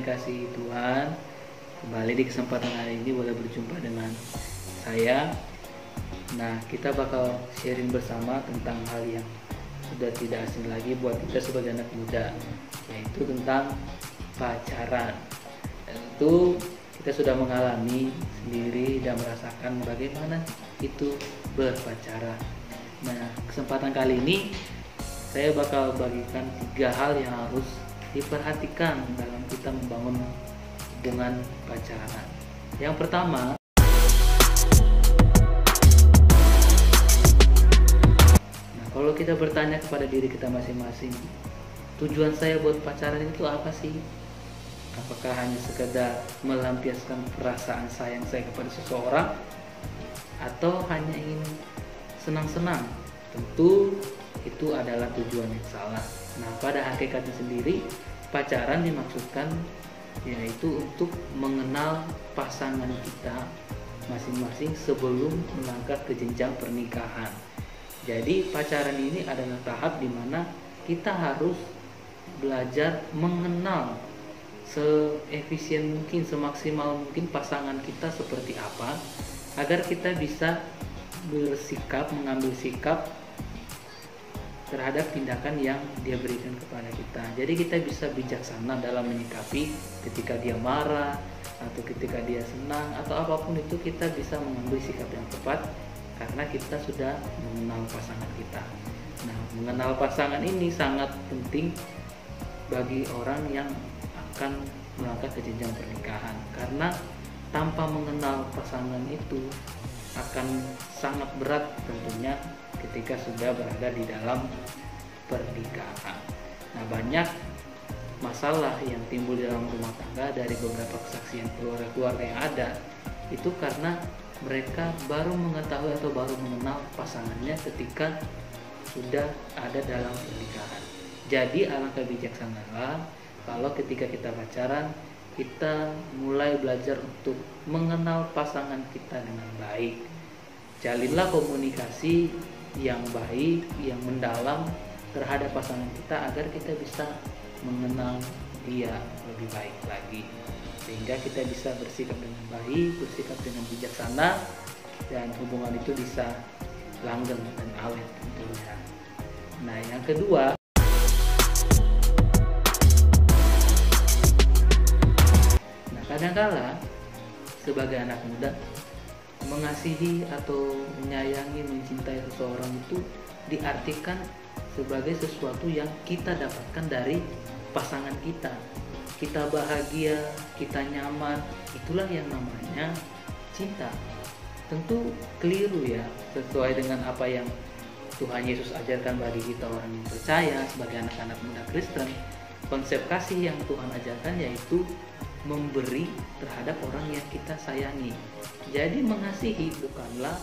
kasih Tuhan, kembali di kesempatan hari ini boleh berjumpa dengan saya. Nah, kita bakal sharing bersama tentang hal yang sudah tidak asing lagi buat kita sebagai anak muda, yaitu tentang pacaran. Tentu kita sudah mengalami sendiri dan merasakan bagaimana itu berpacaran. Nah, kesempatan kali ini saya bakal bagikan 3 hal yang harus diperhatikan dalam kita membangun hubungan pacaran. Yang pertama, kalau kita bertanya kepada diri kita masing-masing, tujuan saya buat pacaran itu apa sih? Apakah hanya sekedar melampiaskan perasaan sayang saya kepada seseorang, atau hanya ingin senang-senang? Tentu itu adalah tujuan yang salah. Nah, pada hakikatnya sendiri, pacaran dimaksudkan yaitu untuk mengenal pasangan kita masing-masing sebelum melangkah ke jenjang pernikahan. Jadi pacaran ini adalah tahap di mana kita harus belajar mengenal seefisien mungkin, semaksimal mungkin pasangan kita seperti apa, agar kita bisa mengambil sikap terhadap tindakan yang dia berikan kepada kita. Jadi kita bisa bijaksana dalam menyikapi ketika dia marah, atau ketika dia senang, atau apapun itu kita bisa mengambil sikap yang tepat karena kita sudah mengenal pasangan kita. Nah, mengenal pasangan ini sangat penting bagi orang yang akan melangkah ke jenjang pernikahan, karena tanpa mengenal pasangan itu akan sangat berat tentunya ketika sudah berada di dalam pernikahan. Nah, banyak masalah yang timbul di dalam rumah tangga dari beberapa kesaksian keluarga-keluarga yang ada itu karena mereka baru mengetahui atau baru mengenal pasangannya ketika sudah ada dalam pernikahan. Jadi alangkah bijaksanalah kalau ketika kita pacaran, kita mulai belajar untuk mengenal pasangan kita dengan baik. Jalinlah komunikasi yang baik, yang mendalam terhadap pasangan kita agar kita bisa mengenal dia lebih baik lagi, sehingga kita bisa bersikap dengan baik, bersikap dengan bijaksana, dan hubungan itu bisa langgeng dan awet tentunya. Nah, yang kedua, kadang-kala sebagai anak muda, mengasihi atau menyayangi, mencintai seseorang itu diartikan sebagai sesuatu yang kita dapatkan dari pasangan kita. Kita bahagia, kita nyaman, itulah yang namanya cinta. Tentu keliru ya, sesuai dengan apa yang Tuhan Yesus ajarkan bagi kita orang yang percaya sebagai anak-anak muda Kristen. Konsep kasih yang Tuhan ajarkan yaitu memberi terhadap orang yang kita sayangi. Jadi mengasihi bukanlah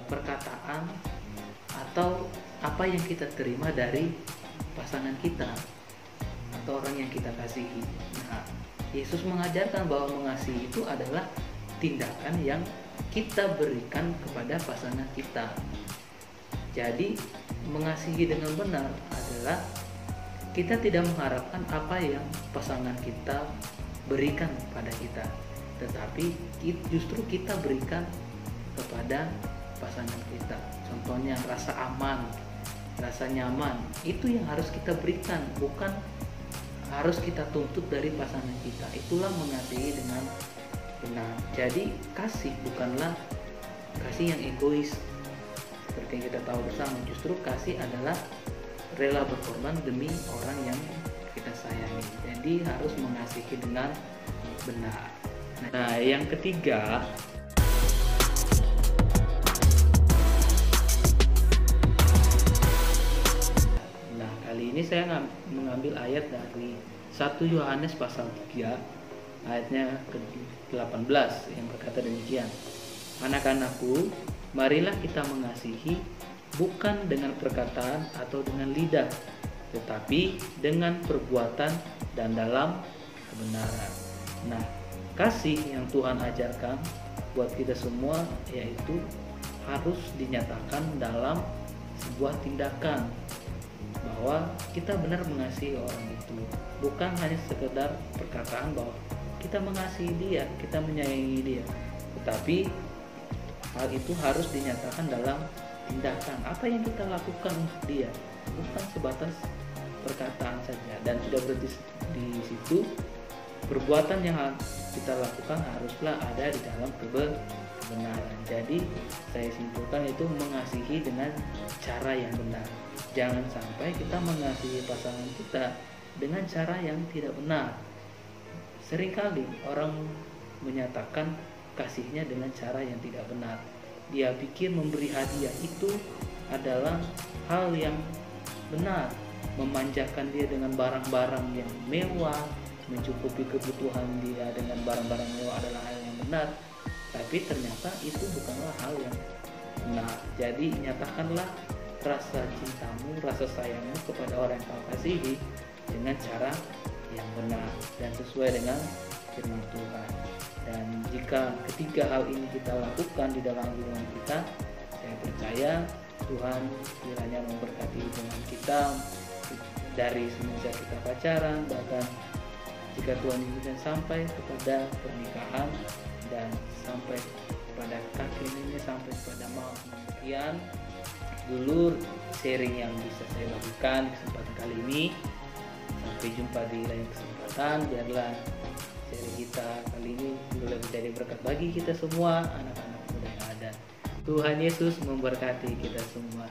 perkataan atau apa yang kita terima dari pasangan kita atau orang yang kita kasihi. Nah, Yesus mengajarkan bahwa mengasihi itu adalah tindakan yang kita berikan kepada pasangan kita. Jadi mengasihi dengan benar adalah kita tidak mengharapkan apa yang pasangan kita berikan pada kita, tetapi justru kita berikan kepada pasangan kita. Contohnya rasa aman, rasa nyaman, itu yang harus kita berikan, bukan harus kita tuntut dari pasangan kita. Itulah mengasihi dengan benar. Jadi kasih bukanlah kasih yang egois seperti yang kita tahu bersama. Justru kasih adalah rela berkorban demi orang yang kita sayangi. Jadi harus mengasihi dengan benar. Nah, yang ketiga, nah kali ini saya mengambil ayat dari 1 Yohanes pasal 3 ayatnya ke-18 yang berkata demikian. Anak-anakku, marilah kita mengasihi bukan dengan perkataan atau dengan lidah, tetapi dengan perbuatan dan dalam kebenaran. Nah, kasih yang Tuhan ajarkan buat kita semua yaitu harus dinyatakan dalam sebuah tindakan. bahwa kita benar mengasihi orang itu, bukan hanya sekedar perkataan bahwa kita mengasihi dia, kita menyayangi dia, tetapi hal itu harus dinyatakan dalam tindakan. Apa yang kita lakukan untuk dia, bukan sebatas perkataan saja. Dan sudah berarti di situ perbuatan yang kita lakukan haruslah ada di dalam kebenaran. Jadi saya simpulkan itu mengasihi dengan cara yang benar. Jangan sampai kita mengasihi pasangan kita dengan cara yang tidak benar. Seringkali orang menyatakan kasihnya dengan cara yang tidak benar. Dia pikir memberi hadiah itu adalah hal yang benar, memanjakan dia dengan barang-barang yang mewah, mencukupi kebutuhan dia dengan barang-barang mewah adalah hal yang benar. Tapi ternyata itu bukanlah hal yang benar. Jadi nyatakanlah rasa cintamu, rasa sayangmu kepada orang yang kau kasihi dengan cara yang benar dan sesuai dengan firman Tuhan. Dan jika ketiga hal ini kita lakukan di dalam hubungan kita, saya percaya Tuhan kiranya memberkati hubungan kita dari semenjak kita pacaran, bahkan jika Tuhan izinkan sampai kepada pernikahan dan sampai pada kaki ini, sampai pada maut. Demikian dulu sharing yang bisa saya lakukan di kesempatan kali ini. Sampai jumpa di lain kesempatan. Biarlah sharing kita kali ini boleh menjadi berkat bagi kita semua, anak-anak muda yang ada. Tuhan Yesus memberkati kita semua.